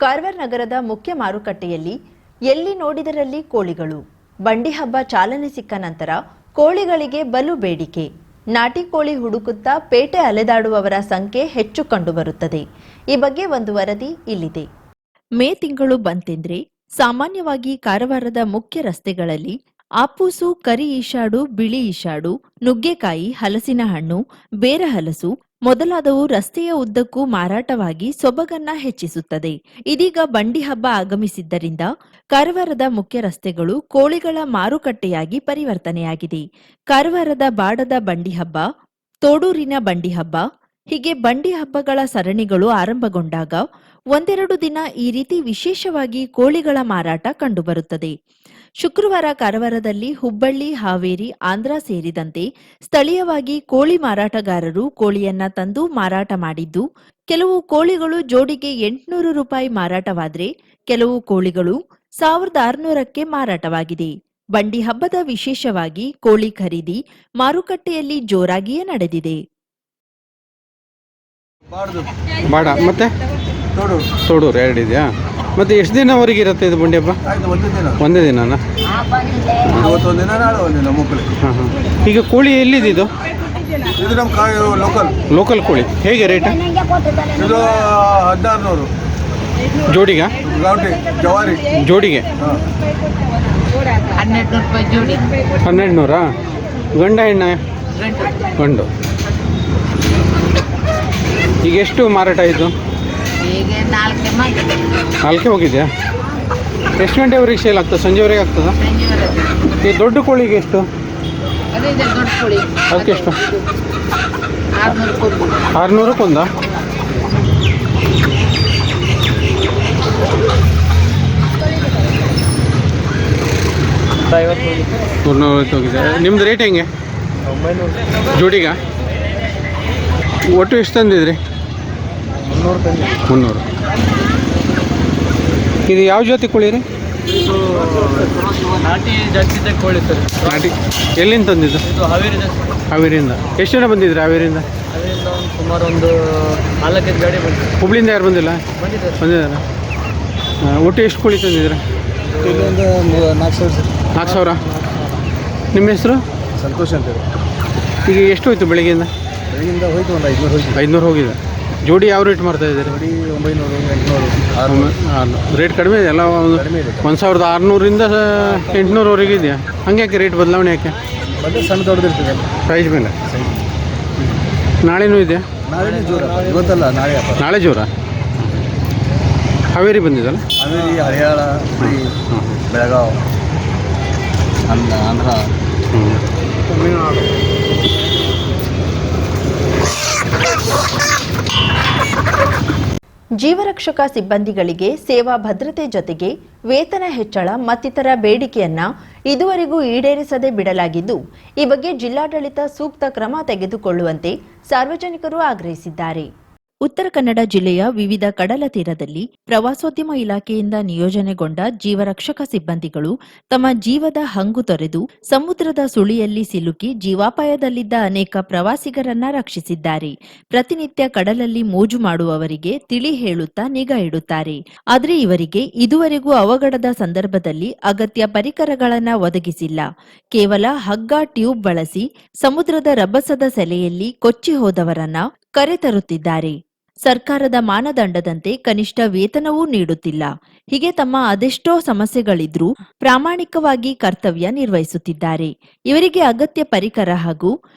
ಕಾರವಾರ ನಗರದ ಮುಖ್ಯ ಮಾರುಕಟ್ಟೆಯಲ್ಲಿ ಎಲ್ಲಿ ನೋಡಿದರಲ್ಲಿ ಕೋಳಿಗಳು. ಬಂಡಿ ಹಬ್ಬ ಚಾಲನೆ ಸಿಕ್ಕ ನಂತರ ಕೋಳಿಗಳಿಗೆ ಬಲು ಬೇಡಿಕೆ. ನಾಟಿ ಕೋಳಿ ಹುಡುಕುತ್ತಾ ಪೇಟೆ ಅಲೆದಾಡುವವರ ಸಂಖ್ಯೆ ಹೆಚ್ಚು ಕಂಡುಬರುತ್ತದೆ. ಈ ಬಗ್ಗೆ ಒಂದು ವರದಿ ಇಲ್ಲಿದೆ. ಮೇ ತಿಂಗಳು ಬಂತೆಂದ್ರೆ ಸಾಮಾನ್ಯವಾಗಿ ಕಾರವಾರದ ಮುಖ್ಯ ರಸ್ತೆಗಳಲ್ಲಿ ಆಪೂಸು, ಕರಿ ಈಶಾಡು, ಬಿಳಿ ಈಶಾಡು, ನುಗ್ಗೆಕಾಯಿ, ಹಲಸಿನ ಹಣ್ಣು, ಬೇರಹಲಸು ಮೊದಲಾದವು ರಸ್ತೆಯ ಉದ್ದಕ್ಕೂ ಮಾರಾಟವಾಗಿ ಸೊಬಗನ್ನ ಹೆಚ್ಚಿಸುತ್ತದೆ. ಇದೀಗ ಬಂಡಿ ಹಬ್ಬ ಆಗಮಿಸಿದ್ದರಿಂದ ಕಾರವಾರದ ಮುಖ್ಯ ರಸ್ತೆಗಳು ಕೋಳಿಗಳ ಮಾರುಕಟ್ಟೆಯಾಗಿ ಪರಿವರ್ತನೆಯಾಗಿದೆ. ಕಾರವಾರದ ಬಾಡದ ಬಂಡಿ ಹಬ್ಬ, ತೋಡೂರಿನ ಬಂಡಿ ಹಬ್ಬ, ಹೀಗೆ ಬಂಡಿ ಹಬ್ಬಗಳ ಸರಣಿಗಳು ಆರಂಭಗೊಂಡಾಗ ಒಂದೆರಡು ದಿನ ಈ ರೀತಿ ವಿಶೇಷವಾಗಿ ಕೋಳಿಗಳ ಮಾರಾಟ ಕಂಡುಬರುತ್ತದೆ. ಶುಕ್ರವಾರ ಕಾರವಾರದಲ್ಲಿ ಹುಬ್ಬಳ್ಳಿ, ಹಾವೇರಿ, ಆಂಧ್ರ ಸೇರಿದಂತೆ ಸ್ಥಳೀಯವಾಗಿ ಕೋಳಿ ಮಾರಾಟಗಾರರು ಕೋಳಿಯನ್ನ ತಂದು ಮಾರಾಟ ಮಾಡಿದ್ದು, ಕೆಲವು ಕೋಳಿಗಳು ಜೋಡಿಗೆ 800 ರೂಪಾಯಿ ಮಾರಾಟವಾದರೆ ಕೆಲವು ಕೋಳಿಗಳು 1600ಕ್ಕೆ ಮಾರಾಟವಾಗಿದೆ. ಬಂಡಿ ಹಬ್ಬದ ವಿಶೇಷವಾಗಿ ಕೋಳಿ ಖರೀದಿ ಮಾರುಕಟ್ಟೆಯಲ್ಲಿ ಜೋರಾಗಿಯೇ ನಡೆದಿದೆ. ಬಾಡ ಮತ್ತೆ ತೋಡೂರು ಎರಡು ಇದೆಯಾ? ಮತ್ತೆ ಎಷ್ಟು ದಿನವರೆಗೆ ಇರುತ್ತೆ ಇದು ಬಂಡಿ ಹಬ್ಬ? ಒಂದೇ ದಿನನಾ? ಹಾಂ ಹಾಂ. ಈಗ ಕೋಳಿ ಎಲ್ಲಿದೆ ಇದು? ಇದು ನಮ್ಮ ಲೋಕಲ್ ಕೋಳಿ ಹೇಗೆ ರೇಟ್? ಇದು 1600 ಜೋಡಿಗೆ? ಜವಾರಿ ಜೋಡಿಗೆ 1200 ರೂಪಾಯಿ ಜೋಡಿ. 1200. ಗಂಡ ಹೆಣ್ಣ? ಗಂಡು. ಈಗ ಎಷ್ಟು ಮಾರಾಟ ಆಯಿತು? ಈಗ 4 ಹೋಗಿದೆಯಾ? ಎಷ್ಟು ಗಂಟೆವರೆಗೆ ಸೇಲ್ ಆಗ್ತದೆ? ಸಂಜೆವರೆಗೆ ಆಗ್ತದ? ಈ ದೊಡ್ಡ ಕೋಳಿಗೆ ಎಷ್ಟು? ಅದೇ ದೊಡ್ಡ ಕೋಳಿ ಅದಕ್ಕೆ ಎಷ್ಟು? 600 600 450 ಹೋಗಿದೆ. ನಿಮ್ದು ರೇಟ್ ಹೆಂಗೆ? 900 ಜೋಡಿಗ? ಒಟ್ಟು ಎಷ್ಟು ತಂದಿದ್ರಿ? 300. ಇದು ಯಾವ ಜಾತಿ ಕೋಳಿ ರೀ? ನಾಟಿ ಜಾತಿ ಕೋಳಿ ಸರ್. ನಾಟಿ ಎಲ್ಲಿಂದ ತಂದಿದ್ದು? ಹಾವೇರಿಯಿಂದ. ಎಷ್ಟು ಜನ ಬಂದಿದ್ರಿ ಹಾವೇರಿಯಿಂದ? ಅದರಿಂದ ಸುಮಾರು ಒಂದು 4-5 ಗಾಡಿ ಬಂದಿದೆ. ಹುಬ್ಳಿಯಿಂದ ಯಾರು ಬಂದಿಲ್ಲ? ಬಂದಿದ್ದಾರೆ. ಒಟ್ಟು ಎಷ್ಟು ಕೋಳಿ ತಂದಿದ್ದೀರಾ? 4,000. ನಿಮ್ಮ ಹೆಸರು? ಸಂತೋಷ ಅಂತೇಳಿ. ಈಗ ಎಷ್ಟು ಹೋಯ್ತು ಬೆಳಗ್ಗೆಯಿಂದ? ಹೋಯ್ತು ಒಂದು 500 ಹೋಗಿದೆ. ಜೋಡಿ ಯಾವ ರೇಟ್ ಮಾಡ್ತಾ ಇದ್ದೀರಿ? 900, 800, 600. ರೇಟ್ ಕಡಿಮೆ ಇದೆ ಎಲ್ಲ. 1600ರಿಂದ 800ವರೆಗೆ ಇದೆಯಾ? ಹಂಗೆ ಯಾಕೆ ರೇಟ್ ಬದಲಾವಣೆ ಯಾಕೆ? ಮತ್ತೆ ಸಣ್ಣ ದೊಡ್ಡದಿರ್ತದೆ ಪ್ರೈಸ್ ಮೇಲೆ. ನಾಳೆನೂ ಇದೆಯಾ? ನಾಳೆ ಜೋರ, ಇವತ್ತಲ್ಲ ನಾಳೆ. ನಾಳೆ ಜೋರ. ಹಾವೇರಿ ಬಂದಿದ್ದಲ್ಲ? ಹಾವೇರಿ, ಹರಿಯಾಣ, ಬೆಳಗಾವಿ, ಆಂಧ್ರ, ತಮಿಳುನಾಡು. ಜೀವರಕ್ಷಕ ಸಿಬ್ಬಂದಿಗಳಿಗೆ ಸೇವಾ ಭದ್ರತೆ ಜೊತೆಗೆ ವೇತನ ಹೆಚ್ಚಳ ಮತ್ತಿತರ ಬೇಡಿಕೆಯನ್ನ ಇದುವರೆಗೂ ಈಡೇರಿಸದೆ ಬಿಡಲಾಗಿದ್ದು, ಈ ಬಗ್ಗೆ ಜಿಲ್ಲಾಡಳಿತ ಸೂಕ್ತ ಕ್ರಮ ತೆಗೆದುಕೊಳ್ಳುವಂತೆ ಸಾರ್ವಜನಿಕರು ಆಗ್ರಹಿಸಿದ್ದಾರೆ. ಉತ್ತರ ಕನ್ನಡ ಜಿಲ್ಲೆಯ ವಿವಿಧ ಕಡಲ ತೀರದಲ್ಲಿ ಪ್ರವಾಸೋದ್ಯಮ ಇಲಾಖೆಯಿಂದ ನಿಯೋಜನೆಗೊಂಡ ಜೀವರಕ್ಷಕ ಸಿಬ್ಬಂದಿಗಳು ತಮ್ಮ ಜೀವದ ಹಂಗು ತೊರೆದು ಸಮುದ್ರದ ಸುಳಿಯಲ್ಲಿ ಸಿಲುಕಿ ಜೀವಾಪಾಯದಲ್ಲಿದ್ದ ಅನೇಕ ಪ್ರವಾಸಿಗರನ್ನ ರಕ್ಷಿಸಿದ್ದಾರೆ. ಪ್ರತಿನಿತ್ಯ ಕಡಲಲ್ಲಿ ಮೋಜು ಮಾಡುವವರಿಗೆ ತಿಳಿ ಹೇಳುತ್ತಾ ನಿಗಾ ಇಡುತ್ತಾರೆ. ಆದರೆ ಇವರಿಗೆ ಇದುವರೆಗೂ ಅವಘಡದ ಸಂದರ್ಭದಲ್ಲಿ ಅಗತ್ಯ ಪರಿಕರಗಳನ್ನ ಒದಗಿಸಿಲ್ಲ. ಕೇವಲ ಹಗ್ಗ, ಟ್ಯೂಬ್ ಬಳಸಿ ಸಮುದ್ರದ ರಭಸದ ಸೆಲೆಯಲ್ಲಿ ಕೊಚ್ಚಿ ಹೋದವರನ್ನ ಕರೆತರುತ್ತಿದ್ದಾರೆ. ಸರ್ಕಾರದ ಮಾನದಂಡದಂತೆ ಕನಿಷ್ಠ ವೇತನವೂ ನೀಡುತ್ತಿಲ್ಲ. ಹೀಗೆ ತಮ್ಮ ಅದೆಷ್ಟೋ ಸಮಸ್ಯೆಗಳಿದ್ರೂ ಪ್ರಾಮಾಣಿಕವಾಗಿ ಕರ್ತವ್ಯ ನಿರ್ವಹಿಸುತ್ತಿದ್ದಾರೆ. ಇವರಿಗೆ ಅಗತ್ಯ ಪರಿಕರ ಹಾಗೂ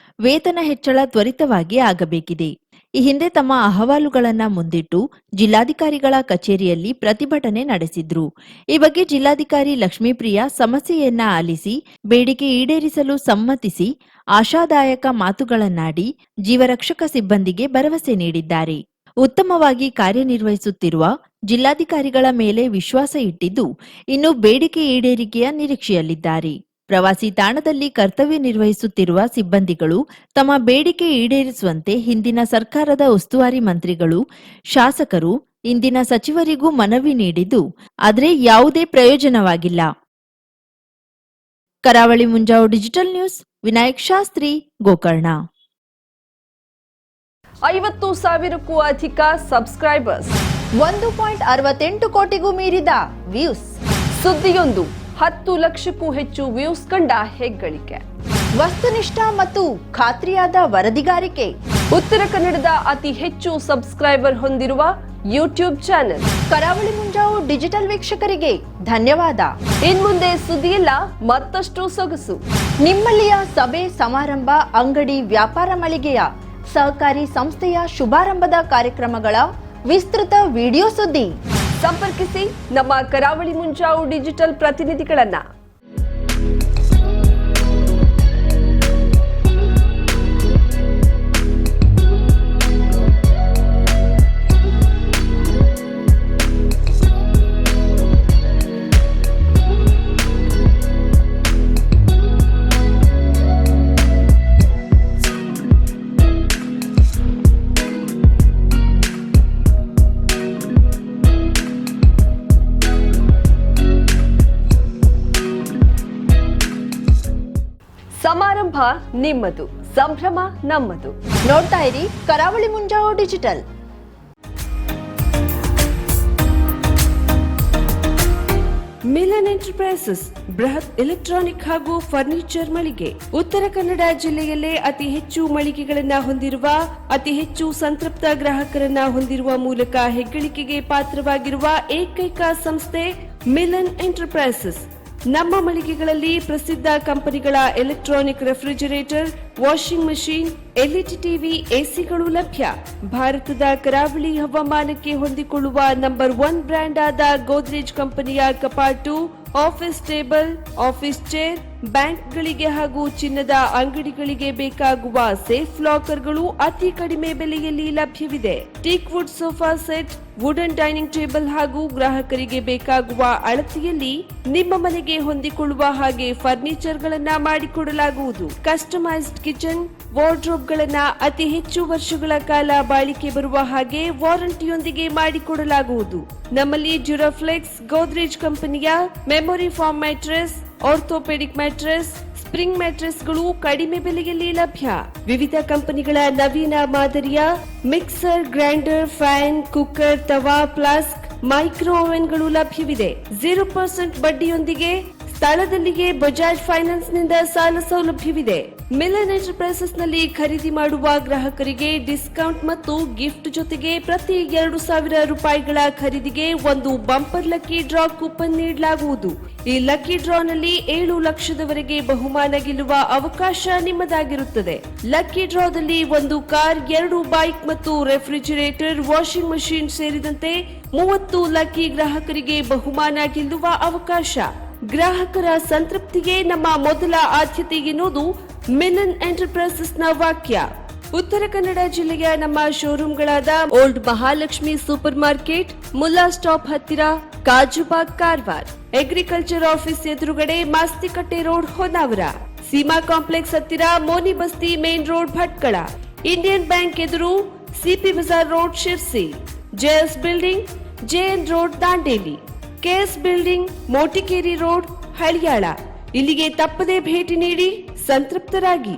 ವೇತನ ಹೆಚ್ಚಳ ತ್ವರಿತವಾಗಿ ಆಗಬೇಕಿದೆ. ಈ ಹಿಂದೆ ತಮ್ಮ ಅಹವಾಲುಗಳನ್ನ ಮುಂದಿಟ್ಟು ಜಿಲ್ಲಾಧಿಕಾರಿಗಳ ಕಚೇರಿಯಲ್ಲಿ ಪ್ರತಿಭಟನೆ ನಡೆಸಿದ್ರು. ಈ ಬಗ್ಗೆ ಜಿಲ್ಲಾಧಿಕಾರಿ ಲಕ್ಷ್ಮೀಪ್ರಿಯಾ ಸಮಸ್ಯೆಯನ್ನ ಆಲಿಸಿ ಬೇಡಿಕೆ ಈಡೇರಿಸಲು ಸಮ್ಮತಿಸಿ ಆಶಾದಾಯಕ ಮಾತುಗಳನ್ನಾಡಿ ಜೀವರಕ್ಷಕ ಸಿಬ್ಬಂದಿಗೆ ಭರವಸೆ ನೀಡಿದ್ದಾರೆ. ಉತ್ತಮವಾಗಿ ಕಾರ್ಯನಿರ್ವಹಿಸುತ್ತಿರುವ ಜಿಲ್ಲಾಧಿಕಾರಿಗಳ ಮೇಲೆ ವಿಶ್ವಾಸ ಇಟ್ಟಿದ್ದು ಇನ್ನು ಬೇಡಿಕೆ ಈಡೇರಿಕೆಯ ನಿರೀಕ್ಷೆಯಲ್ಲಿದ್ದಾರೆ. ಪ್ರವಾಸಿ ತಾಣದಲ್ಲಿ ಕರ್ತವ್ಯ ನಿರ್ವಹಿಸುತ್ತಿರುವ ಸಿಬ್ಬಂದಿಗಳು ತಮ್ಮ ಬೇಡಿಕೆ ಈಡೇರಿಸುವಂತೆ ಹಿಂದಿನ ಸರ್ಕಾರದ ಉಸ್ತುವಾರಿ ಮಂತ್ರಿಗಳು, ಶಾಸಕರು, ಇಂದಿನ ಸಚಿವರಿಗೂ ಮನವಿ ನೀಡಿದ್ದು ಆದರೆ ಯಾವುದೇ ಪ್ರಯೋಜನವಾಗಿಲ್ಲ. ಕರಾವಳಿ ಮುಂಜಾವು ಡಿಜಿಟಲ್ ನ್ಯೂಸ್, ವಿನಾಯಕ್ ಶಾಸ್ತ್ರಿ, ಗೋಕರ್ಣ. 50,000ಕ್ಕೂ ಅಧಿಕ ಸಬ್ಸ್ಕ್ರೈಬರ್ಸ್. 1.68 ಕೋಟಿಗೂ ಮೀರಿದ ವ್ಯೂಸ್. ಸುದ್ದಿಯೊಂದು 10 ಲಕ್ಷಕ್ಕೂ ಹೆಚ್ಚು ವ್ಯೂಸ್ ಕಂಡ ಹೆಗ್ಗಳಿಕೆ. ವಸ್ತುನಿಷ್ಠ ಮತ್ತು ಖಾತ್ರಿಯಾದ ವರದಿಗಾರಿಕೆ. ಉತ್ತರ ಕನ್ನಡದ ಅತಿ ಹೆಚ್ಚು ಸಬ್ಸ್ಕ್ರೈಬರ್ ಹೊಂದಿರುವ ಯೂಟ್ಯೂಬ್ ಚಾನೆಲ್. ಕರಾವಳಿ ಮುಂಜಾವು ಡಿಜಿಟಲ್ ವೀಕ್ಷಕರಿಗೆ ಧನ್ಯವಾದ. ಇನ್ಮುಂದೆ ಸುದ್ದಿಯಲ್ಲ ಮತ್ತಷ್ಟು ಸೊಗಸು. ನಿಮ್ಮಲ್ಲಿಯ ಸಭೆ ಸಮಾರಂಭ, ಅಂಗಡಿ, ವ್ಯಾಪಾರ ಮಳಿಗೆಯ, ಸಹಕಾರಿ ಸಂಸ್ಥೆಯ ಶುಭಾರಂಭದ ಕಾರ್ಯಕ್ರಮಗಳ ವಿಸ್ತೃತ ವಿಡಿಯೋ ಸುದ್ದಿ. ಸಂಪರ್ಕಿಸಿ ನಮ್ಮ ಕರಾವಳಿ ಮುಂಜಾವು ಡಿಜಿಟಲ್ ಪ್ರತಿನಿಧಿಗಳನ್ನ. ಸಮಾರಂಭ ನಿಮ್ಮದು, ಸಂಭ್ರಮ ನಮ್ಮದು. ನೋಡ್ತಾ ಇರಿ ಕರಾವಳಿ ಮುಂಜಾವು ಡಿಜಿಟಲ್. ಮಿಲನ್ ಎಂಟರ್ಪ್ರೈಸಸ್ ಬೃಹತ್ ಎಲೆಕ್ಟ್ರಾನಿಕ್ ಹಾಗೂ ಫರ್ನಿಚರ್ ಮಳಿಗೆ. ಉತ್ತರ ಕನ್ನಡ ಜಿಲ್ಲೆಯಲ್ಲೇ ಅತಿ ಹೆಚ್ಚು ಮಳಿಗೆಗಳನ್ನ ಹೊಂದಿರುವ, ಅತಿ ಹೆಚ್ಚು ಸಂತೃಪ್ತ ಗ್ರಾಹಕರನ್ನ ಹೊಂದಿರುವ ಮೂಲಕ ಹೆಗ್ಗಳಿಕೆಗೆ ಪಾತ್ರವಾಗಿರುವ ಏಕೈಕ ಸಂಸ್ಥೆ ಮಿಲನ್ ಎಂಟರ್ಪ್ರೈಸಸ್. ನಮ್ಮ ಮಳಿಗೆಗಳಲ್ಲಿ ಪ್ರಸಿದ್ಧ ಕಂಪನಿಗಳ electronic refrigerator, washing machine, LED TV, ಎಸಿಗಳು ಲಭ್ಯ. ಭಾರತದ ಕರಾವಳಿ ಹವಾಮಾನಕ್ಕೆ ಹೊಂದಿಕೊಳ್ಳುವ ನಂಬರ್ 1 ಬ್ರ್ಯಾಂಡ್ ಆದ ಗೋದ್ರೇಜ್ ಕಂಪನಿಯ ಕಪಾಟು, ಆಫೀಸ್ ಟೇಬಲ್, ಆಫೀಸ್ ಚೇರ್, ಬ್ಯಾಂಕ್ಗಳಿಗೆ ಹಾಗೂ ಚಿನ್ನದ ಅಂಗಡಿಗಳಿಗೆ ಬೇಕಾಗುವ ಸೇಫ್ ಲಾಕರ್ಗಳು ಅತಿ ಕಡಿಮೆ ಬೆಲೆಯಲ್ಲಿ ಲಭ್ಯವಿದೆ. Teak wood sofa set, wooden dining table ಹಾಗೂ ಗ್ರಾಹಕರಿಗೆ ಬೇಕಾಗುವ ಅಳತೆಯಲ್ಲಿ ನಿಮ್ಮ ಮನೆಗೆ ಹೊಂದಿಕೊಳ್ಳುವ ಹಾಗೆ ಫರ್ನಿಚರ್ ಗಳನ್ನ ಮಾಡಿಕೊಡಲಾಗುವುದು. ಕಸ್ಟಮೈಸ್ಡ್ ಕಿಚನ್, ವಾರ್ಡ್ರೋಬ್ ಗಳನ್ನ ಅತಿ ಹೆಚ್ಚು ವರ್ಷಗಳ ಕಾಲ ಬಾಳಿಕೆ ಬರುವ ಹಾಗೆ ವಾರಂಟಿಯೊಂದಿಗೆ ಮಾಡಿಕೊಡಲಾಗುವುದು. ನಮ್ಮಲ್ಲಿ ಡ್ಯೂರಾಫ್ಲೆಕ್ಸ್, ಗೋದ್ರೇಜ್ ಕಂಪನಿಯ memory foam mattress, orthopaedic mattress, spring ಮ್ಯಾಟ್ರೆಸ್ಗಳು ಕಡಿಮೆ ಬೆಲೆಯಲ್ಲಿ ಲಭ್ಯ. ವಿವಿಧ ಕಂಪನಿಗಳ ನವೀನ ಮಾದರಿಯ mixer, grinder, fan, cooker, tawa, flask, micro ಓವೆನ್ಗಳು ಲಭ್ಯವಿದೆ. 0% ಬಡ್ಡಿಯೊಂದಿಗೆ ಸ್ಥಳದಲ್ಲಿಯೇ ಬಜಾಜ್ ಫೈನಾನ್ಸ್ ನಿಂದ ಸಾಲ ಸೌಲಭ್ಯವಿದೆ. ಮಿಲನ್ ಎಂಟರ್ಪ್ರೈಸಸ್ ನಲ್ಲಿ ಖರೀದಿ ಮಾಡುವ ಗ್ರಾಹಕರಿಗೆ ಡಿಸ್ಕೌಂಟ್ ಮತ್ತು ಗಿಫ್ಟ್ ಜೊತೆಗೆ ಪ್ರತಿ 2,000 ರೂಪಾಯಿಗಳ ಖರೀದಿಗೆ ಒಂದು ಬಂಪರ್ ಲಕ್ಕಿ ಡ್ರಾ ಕೂಪನ್ ನೀಡಲಾಗುವುದು. ಈ ಲಕ್ಕಿ ಡ್ರಾ ನಲ್ಲಿ 7 ಲಕ್ಷದವರೆಗೆ ಬಹುಮಾನ ಗೆಲ್ಲುವ ಅವಕಾಶ ನಿಮ್ಮದಾಗಿರುತ್ತದೆ. ಲಕ್ಕಿ ಡ್ರಾದಲ್ಲಿ 1 ಕಾರ್, 2 ಬೈಕ್ ಮತ್ತು ರೆಫ್ರಿಜರೇಟರ್, ವಾಷಿಂಗ್ ಮಷೀನ್ ಸೇರಿದಂತೆ 30 ಲಕ್ಕಿ ಗ್ರಾಹಕರಿಗೆ ಬಹುಮಾನ ಗೆಲ್ಲುವ ಅವಕಾಶ. ಗ್ರಾಹಕರ ಸಂತೃಪ್ತಿಗೆ ನಮ್ಮ ಮೊದಲ ಆದ್ಯತೆ ಎನ್ನುವುದು ಮಿಲನ್ ಎಂಟರ್ಪ್ರೈಸಸ್ ನ ವಾಕ್ಯ. ಉತ್ತರ ಕನ್ನಡ ಜಿಲ್ಲೆಯ ನಮ್ಮ ಶೋರೂಮ್ಗಳಾದ old Mahalakshmi super market, Mulla stop ಹತ್ತಿರ, ಕಾಜುಬಾಗ್, ಕಾರವಾರ, ಅಗ್ರಿಕಲ್ಚರ್ ಆಫೀಸ್ ಎದುರುಗಡೆ, ಮಾಸ್ತಿಕಟ್ಟೆ ರೋಡ್, ಹೊನ್ನಾವರ, ಸೀಮಾ ಕಾಂಪ್ಲೆಕ್ಸ್ ಹತ್ತಿರ, Moni Basti main road, Bhatkal, Indian bank ಎದುರು, CP Bazaar road, Sirsi, JS building, JN road, Dandeli, KS building, Motikeri road, Haliyal. ಇಲ್ಲಿಗೆ ತಪ್ಪದೇ ಭೇಟಿ ನೀಡಿ ಸಂತೃಪ್ತರಾಗಿ.